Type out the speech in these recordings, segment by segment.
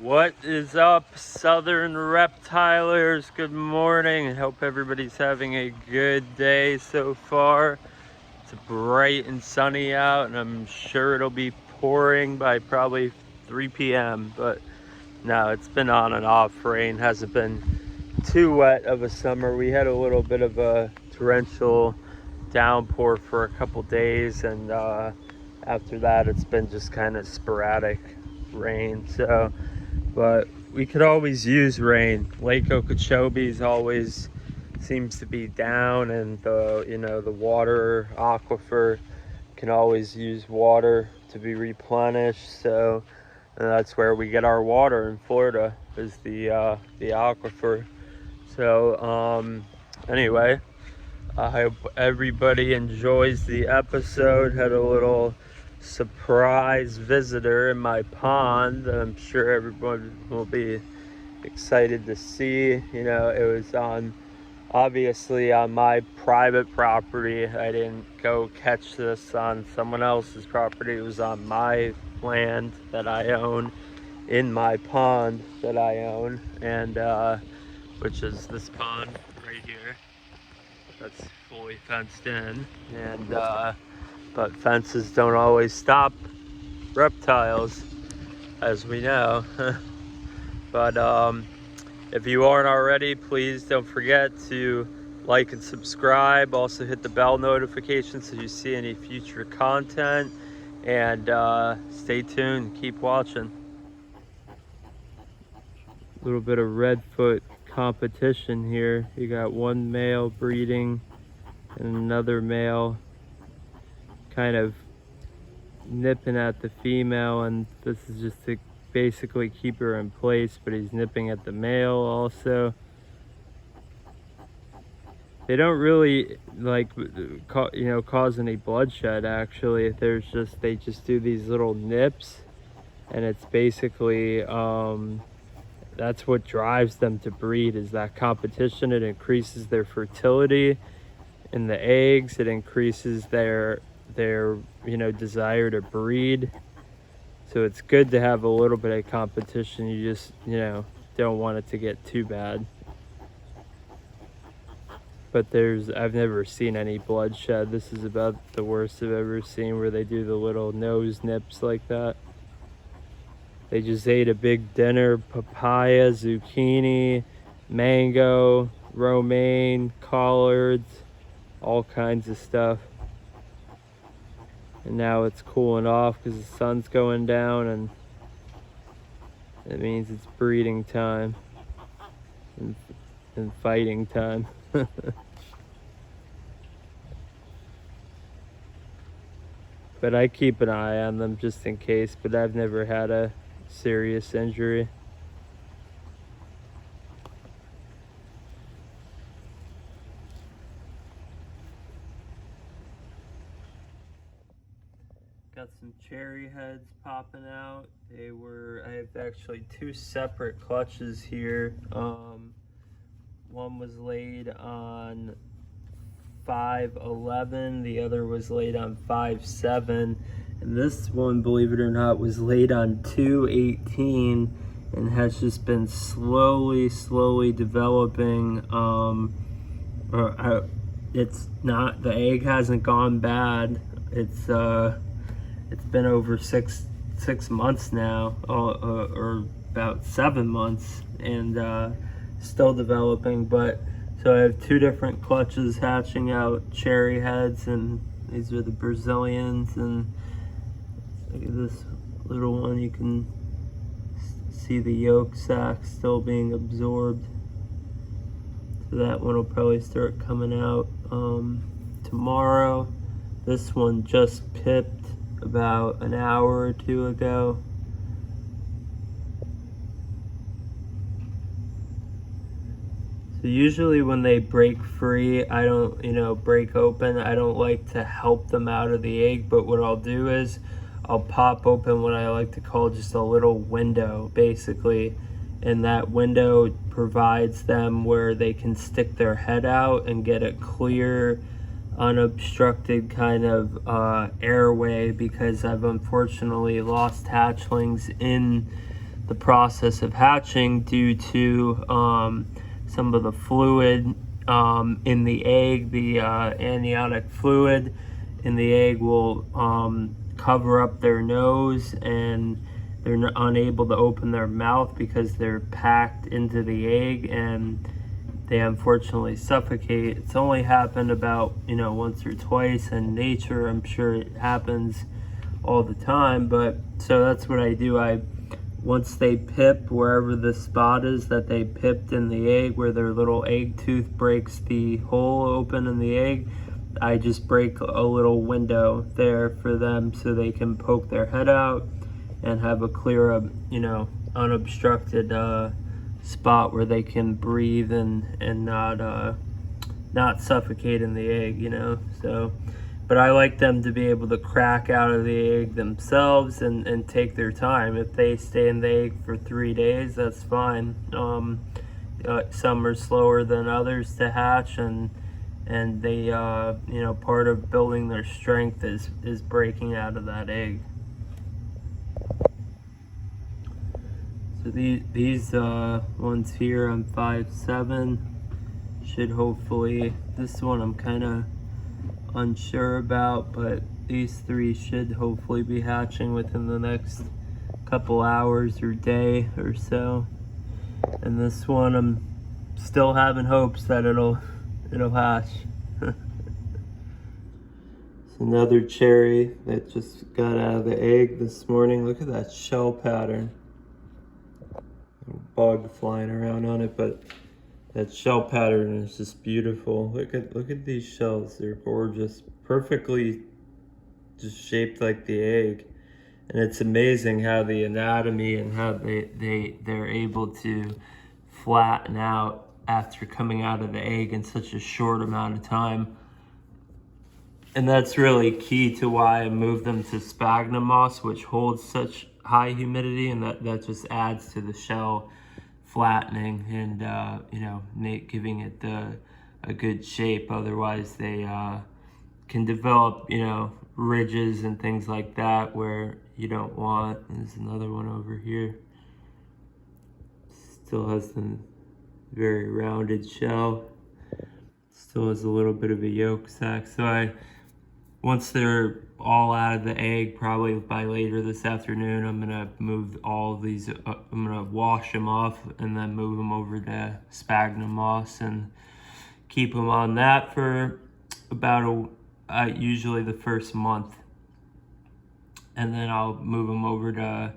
What is up, Southern Reptilers? Good morning. I hope everybody's having a good day so far. It's bright and sunny out, and I'm sure it'll be pouring by probably 3 p.m. But no, it's been on and off rain. Hasn't been too wet of a summer. We had a little bit of a torrential downpour for a couple days, and after that, it's been just kind of sporadic rain. But we could always use rain. Lake Okeechobee's always seems to be down, and the water aquifer can always use water to be replenished. So that's where we get our water in Florida, is the aquifer. So anyway, I hope everybody enjoys the episode. Had a little surprise visitor in my pond that I'm sure everyone will be excited to see. You know, it was obviously on my private property. I didn't go catch this on someone else's property. It was on my land that I own, in my pond that I own, and which is this pond right here that's fully fenced in. And but fences don't always stop reptiles, as we know. But if you aren't already, please don't forget to like and subscribe. Also hit the bell notification so you see any future content. And stay tuned. Keep watching. A little bit of redfoot competition here. You got one male breeding and another male kind of nipping at the female, and this is just to basically keep her in place, but he's nipping at the male also. They don't really cause any bloodshed. Actually, they just do these little nips, and it's basically that's what drives them to breed, is that competition. It increases their fertility in the eggs. It increases their desire to breed. So it's good to have a little bit of competition. You just don't want it to get too bad. But I've never seen any bloodshed. This is about the worst I've ever seen, where they do the little nose nips like that. They just ate a big dinner: papaya, zucchini, mango, romaine, collards, all kinds of stuff. And now it's cooling off because the sun's going down, and it means it's breeding time and fighting time. But I keep an eye on them just in case, but I've never had a serious injury. Got some Cherryheads popping out. I have actually two separate clutches here. One was laid on 5/11, the other was laid on 5/7, and this one, believe it or not, was laid on 2/18 and has just been slowly developing. It's not, the egg hasn't gone bad. It's been over six months now, or about 7 months, and still developing. But so I have two different clutches hatching out Cherryheads, and these are the Brazilians. And look at this little one, you can see the yolk sac still being absorbed. So that one will probably start coming out tomorrow. This one just pipped about an hour or two ago. So usually when they break free, I don't, break open. I don't like to help them out of the egg, but what I'll do is I'll pop open what I like to call just a little window, basically. And that window provides them where they can stick their head out and get a clear, unobstructed kind of airway, because I've unfortunately lost hatchlings in the process of hatching due to some of the fluid in the egg. The amniotic fluid in the egg will cover up their nose, and they're unable to open their mouth because they're packed into the egg, and they unfortunately suffocate. It's only happened about, once or twice in nature. I'm sure it happens all the time, but so that's what I do. Once they pip wherever the spot is that they pipped in the egg, where their little egg tooth breaks the hole open in the egg, I just break a little window there for them so they can poke their head out and have a clear, unobstructed spot where they can breathe and not suffocate in the egg, So, but I like them to be able to crack out of the egg themselves and take their time. If they stay in the egg for 3 days, that's fine. Some are slower than others to hatch, and they part of building their strength is breaking out of that egg. So these ones here, I'm 5'7", should hopefully, this one I'm kind of unsure about, but these 3 should hopefully be hatching within the next couple hours or day or so. And this one, I'm still having hopes that it'll hatch. It's another cherry that just got out of the egg this morning. Look at that shell pattern. Bug flying around on it, but that shell pattern is just beautiful. Look at these shells. They're gorgeous, perfectly just shaped like the egg. And it's amazing how the anatomy and how they're able to flatten out after coming out of the egg in such a short amount of time. And that's really key to why I moved them to sphagnum moss, which holds such high humidity, and that just adds to the shell flattening and giving it a good shape. Otherwise they can develop ridges and things like that where you don't want. There's another one over here, still has the very rounded shell, still has a little bit of a yolk sac. So once they're all out of the egg, probably by later this afternoon, I'm gonna move all of these, I'm gonna wash them off and then move them over to sphagnum moss and keep them on that for about usually the first month. And then I'll move them over to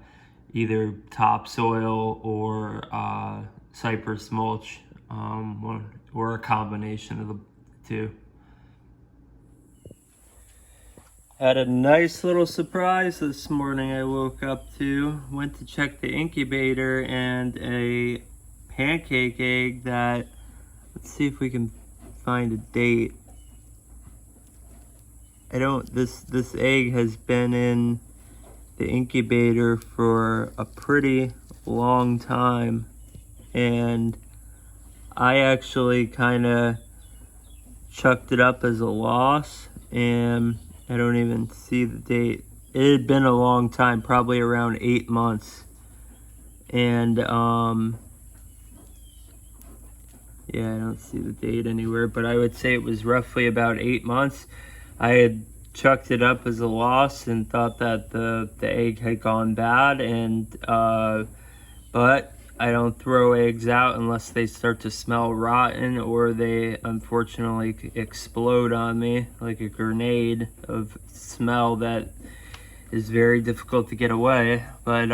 either topsoil or cypress mulch, or a combination of the two. Had a nice little surprise this morning. I woke up to, went to check the incubator, and a pancake egg that, let's see if we can find a date. This egg has been in the incubator for a pretty long time, and I actually kind of chucked it up as a loss, and I don't even see the date. It had been a long time, probably around 8 months. And yeah, I don't see the date anywhere, but I would say it was roughly about 8 months. I had chucked it up as a loss and thought that the egg had gone bad, and but I don't throw eggs out unless they start to smell rotten or they unfortunately explode on me like a grenade of smell that is very difficult to get away. But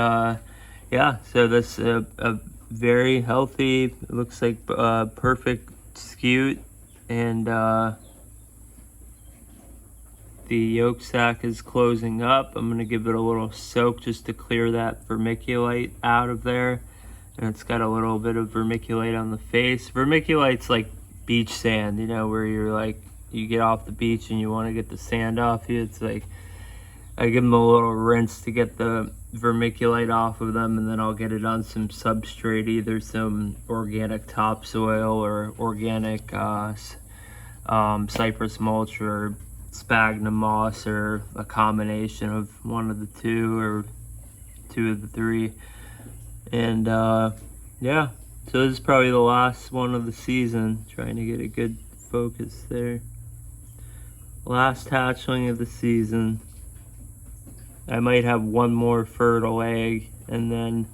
yeah, so this a very healthy, it looks like perfect scute, and the yolk sac is closing up. I'm gonna give it a little soak just to clear that vermiculite out of there. And it's got a little bit of vermiculite on the face. Vermiculite's like beach sand, where you're like, you get off the beach and you want to get the sand off you. It's like, I give them a little rinse to get the vermiculite off of them, and then I'll get it on some substrate, either some organic topsoil or organic cypress mulch or sphagnum moss, or a combination of one of the two or two of the three. And yeah, so this is probably the last one of the season. Trying to get a good focus there. Last hatchling of the season. I might have one more fertile egg, and then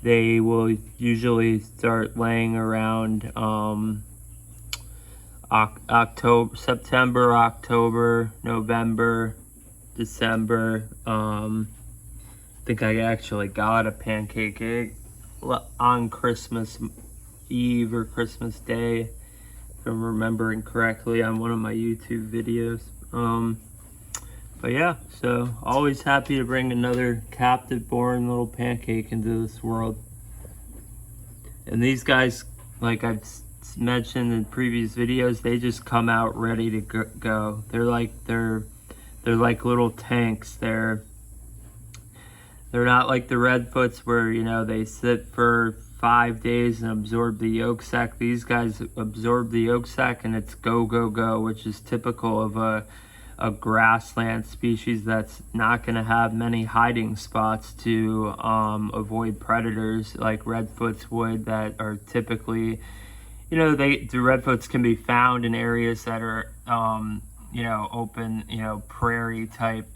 they will usually start laying around October, September, October, November, December. I think I actually got a pancake egg on Christmas Eve or Christmas Day, if I'm remembering correctly, on one of my YouTube videos. But yeah, so always happy to bring another captive born little pancake into this world. And these guys, like I've mentioned in previous videos, they just come out ready to go. They're like little tanks. They're not like the redfoots where, you know, they sit for 5 days and absorb the yolk sac. These guys absorb the yolk sac and it's go, go, go, which is typical of a grassland species that's not going to have many hiding spots to avoid predators like redfoots would, that are typically, you know, the redfoots can be found in areas that are you know, open, you know, prairie type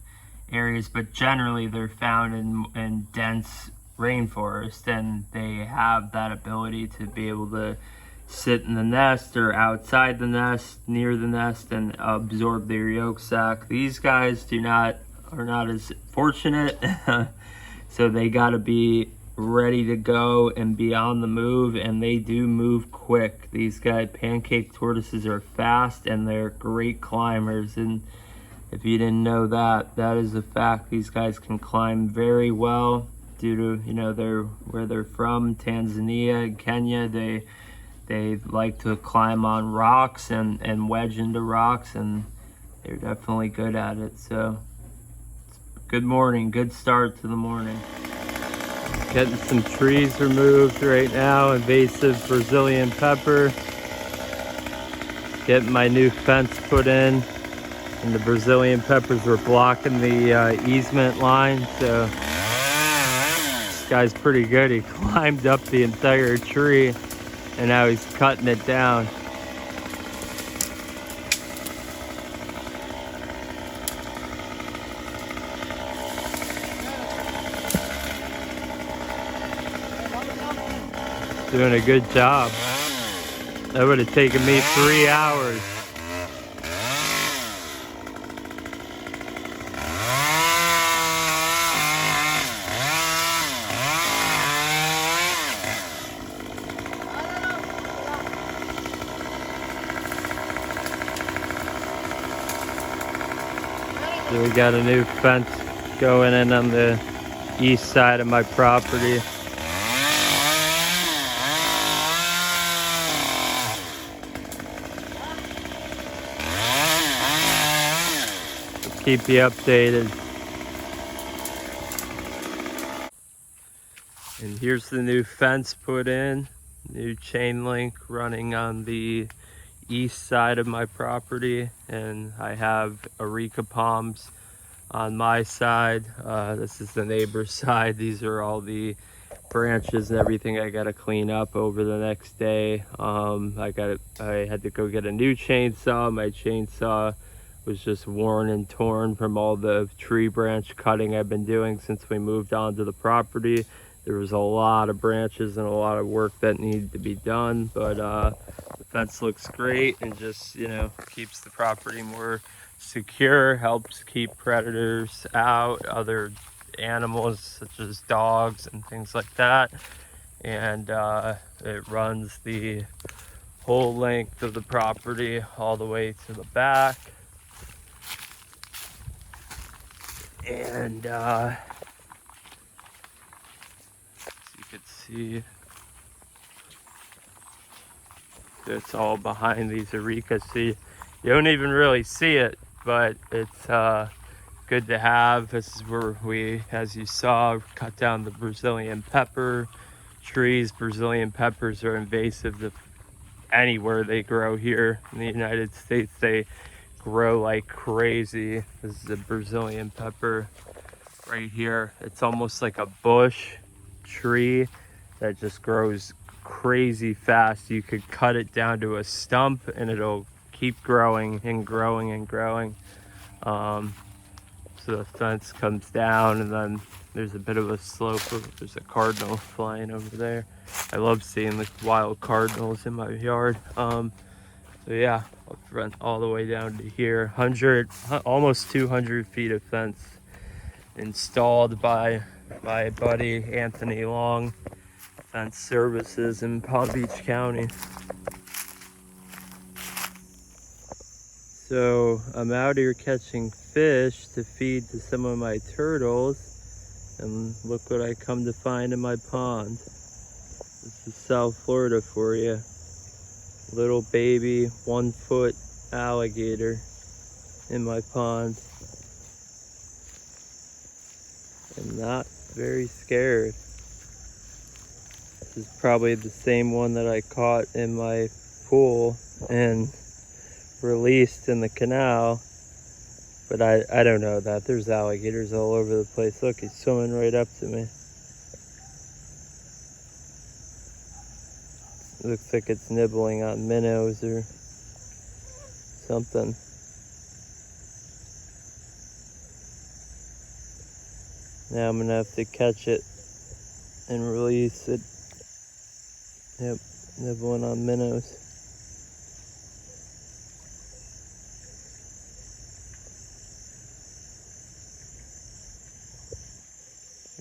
areas, but generally they're found in dense rainforest, and they have that ability to be able to sit in the nest or outside the nest, near the nest, and absorb their yolk sac. These guys are not as fortunate. So they got to be ready to go and be on the move, and they do move quick. These pancake tortoises are fast, and they're great climbers. And if you didn't know that, that is a fact. These guys can climb very well due to, you know, where they're from, Tanzania and Kenya. They like to climb on rocks and wedge into rocks, and they're definitely good at it. So good morning, good start to the morning. Getting some trees removed right now, invasive Brazilian pepper. Getting my new fence put in, and the Brazilian peppers were blocking the easement line. So this guy's pretty good. He climbed up the entire tree, and now he's cutting it down. Doing a good job. That would have taken me 3 hours. So we got a new fence going in on the east side of my property. Keep you updated. And here's the new fence put in. New chain link running on the east side of my property, and I have areca palms on my side. This is the neighbor's side. These are all the branches and everything I gotta clean up over the next day. I had to go get a new chainsaw. My chainsaw was just worn and torn from all the tree branch cutting I've been doing since we moved onto the property. There was a lot of branches and a lot of work that needed to be done, but the fence looks great and just, you know, keeps the property more secure, helps keep predators out, other animals such as dogs and things like that. And it runs the whole length of the property all the way to the back. And as you can see, it's all behind these areca. See, you don't even really see it, but it's good to have. This is where we, as you saw, cut down the Brazilian pepper trees. Brazilian peppers are invasive to anywhere they grow here in the United States. They grow like crazy. This is a Brazilian pepper right here. It's almost like a bush tree, that just grows crazy fast. You could cut it down to a stump and it'll keep growing and growing and growing. So the fence comes down, and then there's a bit of a slope. There's a cardinal flying over there. I love seeing the wild cardinals in my yard. So yeah, I'll run all the way down to here. Almost 200 feet of fence installed by my buddy Anthony Long, Fence Services in Palm Beach County. So I'm out here catching fish to feed to some of my turtles, and look what I come to find in my pond. This is South Florida for you. Little baby 1 foot alligator in my pond. I'm not very scared. This is probably the same one that I caught in my pool and released in the canal, but I don't know that. There's alligators all over the place. Look, he's swimming right up to me. It looks like it's nibbling on minnows or something. Now I'm gonna have to catch it and release it. Yep, nibbling on minnows.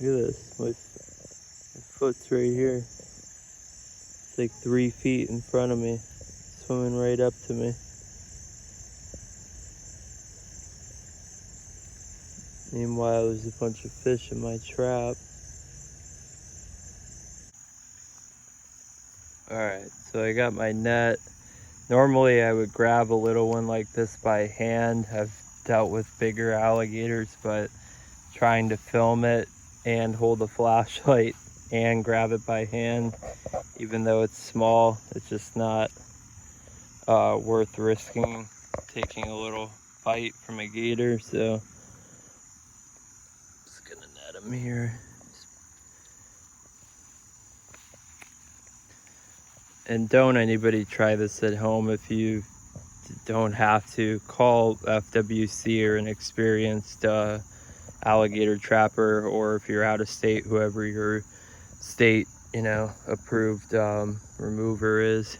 Look at this, my foot's right here. It's like 3 feet in front of me, swimming right up to me. Meanwhile, there's a bunch of fish in my trap. Alright, so I got my net. Normally I would grab a little one like this by hand. I've dealt with bigger alligators, but trying to film it and hold a flashlight and grab it by hand, even though it's small, it's just not worth risking taking a little bite from a gator. So just gonna net him here. And don't anybody try this at home. If you don't have to, call FWC or an experienced alligator trapper, or if you're out of state, whoever your state, approved remover is.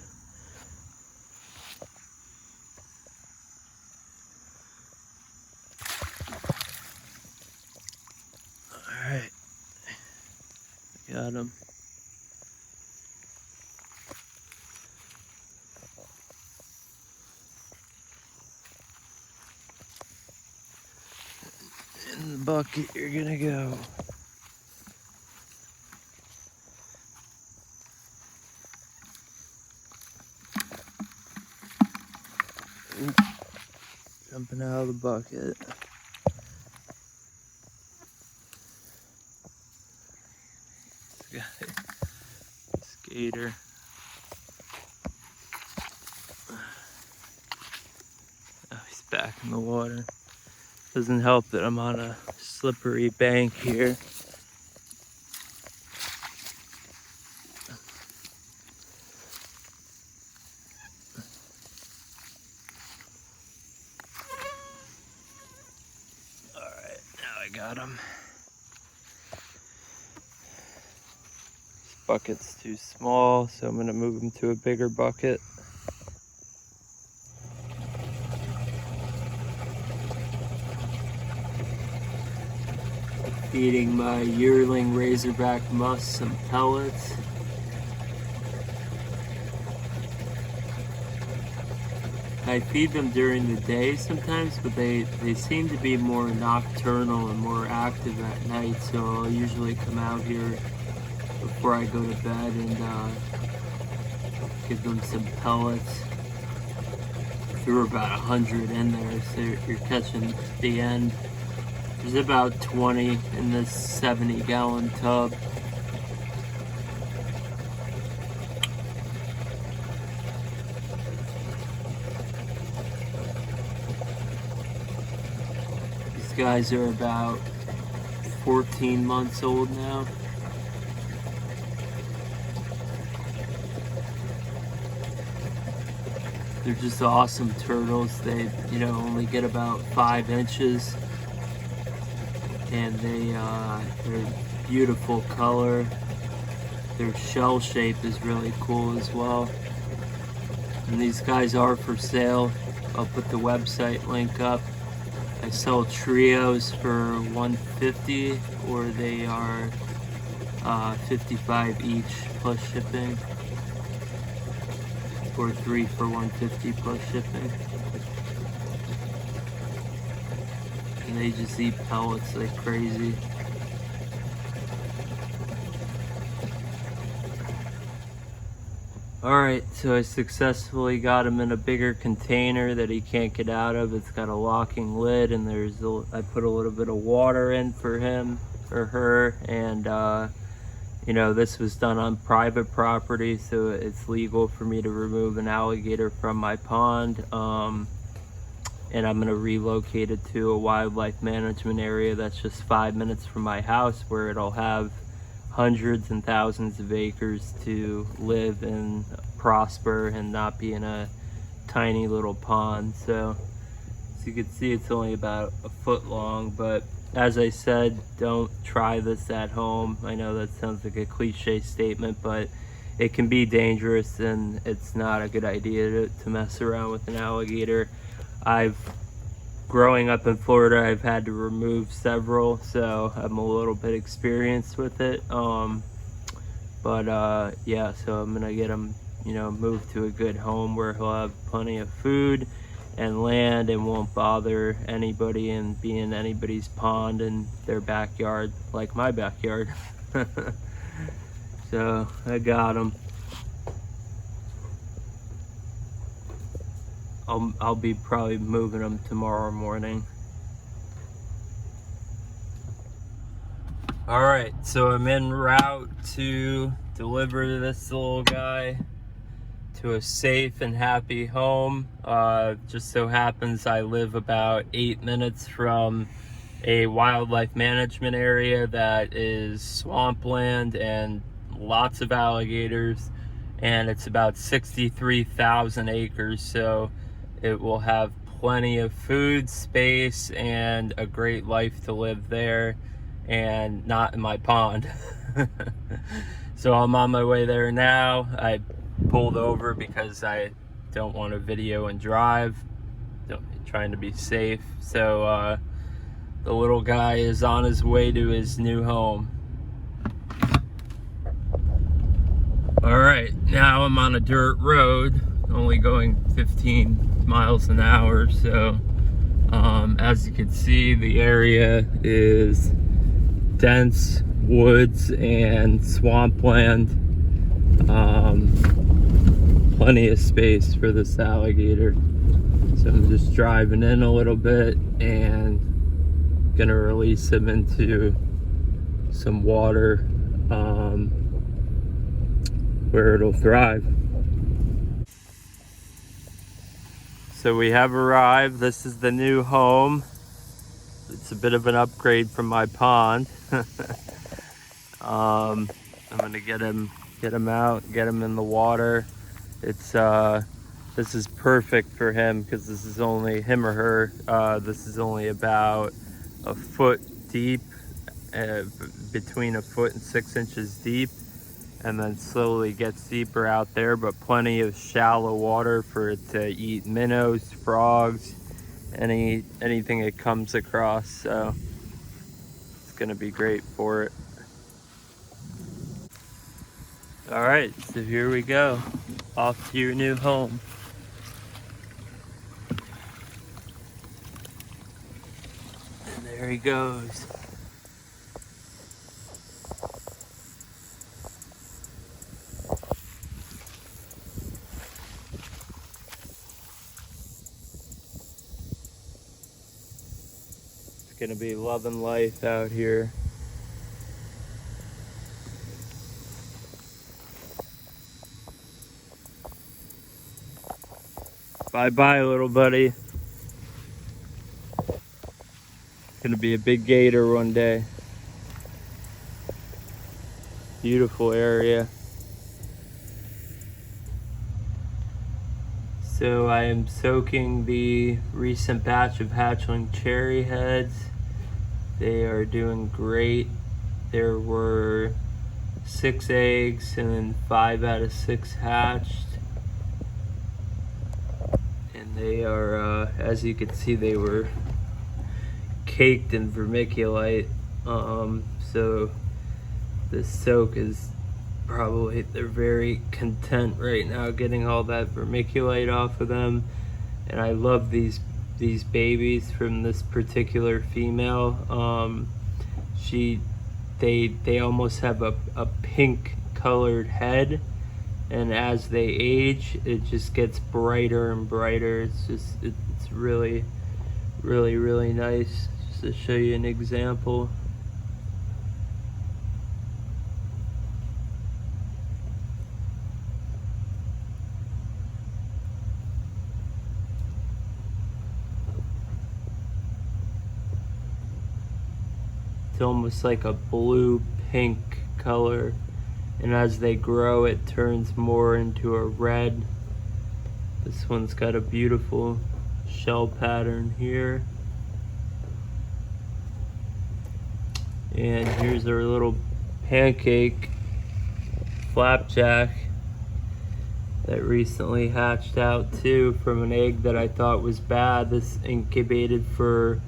All right, got him. In the bucket you're gonna go. Jumping out of the bucket. This guy, this gator. Oh, he's back in the water. Doesn't help that I'm on a slippery bank here. Alright, now I got him. This bucket's too small, so I'm gonna move him to a bigger bucket. Feeding my yearling razorback musk some pellets. I feed them during the day sometimes, but they seem to be more nocturnal and more active at night, so I'll usually come out here before I go to bed and give them some pellets. Threw about 100 in there, so you're catching the end. There's about 20 in this 70-gallon tub. These guys are about 14 months old now. They're just awesome turtles. They, only get about 5 inches, and they're beautiful color. Their shell shape is really cool as well. And these guys are for sale. I'll put the website link up. I sell trios for $150, or they are $55 each plus shipping, or 3 for $150 plus shipping. And they just eat pellets like crazy. Alright, so I successfully got him in a bigger container that he can't get out of. It's got a locking lid, and I put a little bit of water in for him or her, and this was done on private property, so it's legal for me to remove an alligator from my pond. And I'm gonna relocate it to a wildlife management area that's just 5 minutes from my house, where it'll have hundreds and thousands of acres to live and prosper and not be in a tiny little pond. So as you can see, it's only about a foot long, but as I said, don't try this at home. I know that sounds like a cliche statement, but it can be dangerous, and it's not a good idea to mess around with an alligator. Growing up in Florida, I've had to remove several, so I'm a little bit experienced with it. Yeah, so I'm gonna get him, moved to a good home where he'll have plenty of food and land and won't bother anybody and be in anybody's pond in their backyard, like my backyard. So I got him. I'll be probably moving them tomorrow morning. All right, so I'm en route to deliver this little guy to a safe and happy home. Just so happens I live about 8 minutes from a wildlife management area that is swampland and lots of alligators, and it's about 63,000 acres, so it will have plenty of food, space, and a great life to live there, and not in my pond. So I'm on my way there now. I pulled over because I don't want to video and drive, trying to be safe. So the little guy is on his way to his new home. All right, now I'm on a dirt road, only going 15 miles an hour. So as you can see, the area is dense woods and swampland. Plenty of space for this alligator. So I'm just driving in a little bit and gonna release him into some water where it'll thrive. So we have arrived. This is the new home. It's a bit of an upgrade from my pond. I'm gonna get him out, get him in the water. This is perfect for him because this is only him or her. This is only about a foot deep, between a foot and 6 inches deep, and then slowly gets deeper out there, but plenty of shallow water for it to eat minnows, frogs, anything it comes across. So it's gonna be great for it. All right, so here we go, off to your new home. And there he goes. It's gonna be loving life out here. Bye-bye, little buddy. Gonna be a big gator one day. Beautiful area. So I am soaking the recent batch of hatchling Cherryheads. They are doing great. There were 6 eggs and then 5 out of 6 hatched. And they are, as you can see, they were caked in vermiculite. So the soak is probably, they're very content right now getting all that vermiculite off of them. And I love these babies from this particular female. They almost have a pink colored head, and as they age it just gets brighter and brighter. It's really nice. Just to show you an example. It's almost like a blue-pink color, and as they grow it turns more into a red. This one's got a beautiful shell pattern here. And here's our little pancake flapjack that recently hatched out too from an egg that I thought was bad. This incubated for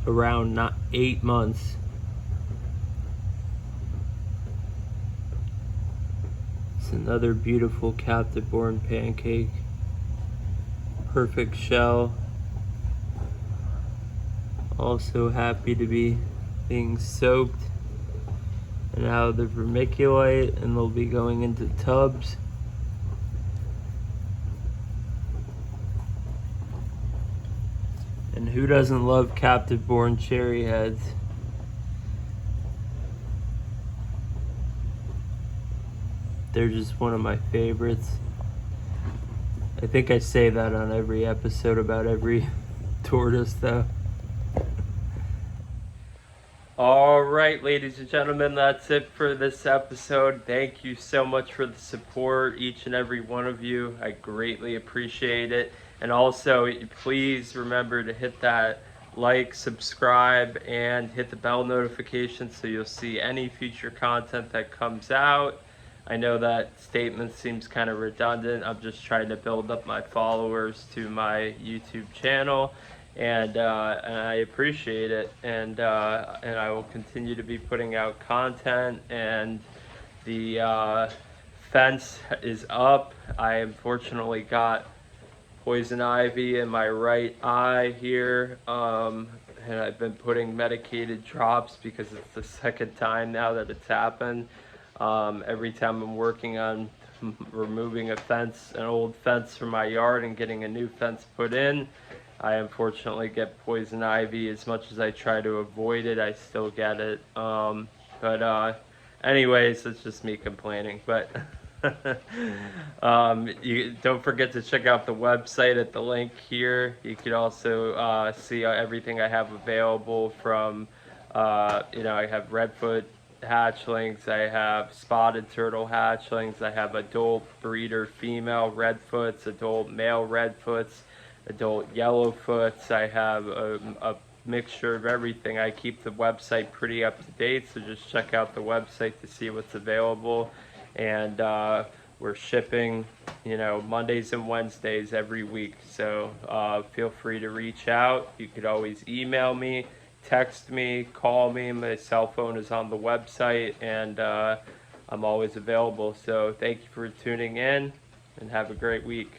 around 8 months. It's another beautiful captive born pancake. Perfect shell. Also happy to be being soaked and out of the vermiculite, and they'll be going into tubs. And who doesn't love captive born Cherryheads? They're just one of my favorites. I think I say that on every episode about every tortoise though. All right, ladies and gentlemen, that's it for this episode. Thank you so much for the support, each and every one of you. I greatly appreciate it. And also, please remember to hit that like, subscribe, and hit the bell notification so you'll see any future content that comes out. I know that statement seems kind of redundant. I'm just trying to build up my followers to my YouTube channel. And I appreciate it, and I will continue to be putting out content. And the fence is up. I unfortunately got poison ivy in my right eye here, and I've been putting medicated drops because it's the second time now that it's happened. Every time I'm working on removing an old fence from my yard and getting a new fence put in, I unfortunately get poison ivy. As much as I try to avoid it, I still get it. Anyways, it's just me complaining. But you don't forget to check out the website at the link here. You could also see everything I have available from, I have redfoot hatchlings, I have spotted turtle hatchlings, I have adult breeder female redfoots, adult male redfoots, adult yellowfoots. I have a mixture of everything. I keep the website pretty up to date, so just check out the website to see what's available. And we're shipping, Mondays and Wednesdays every week. So feel free to reach out. You could always email me, text me, call me. My cell phone is on the website, and I'm always available. So thank you for tuning in, and have a great week.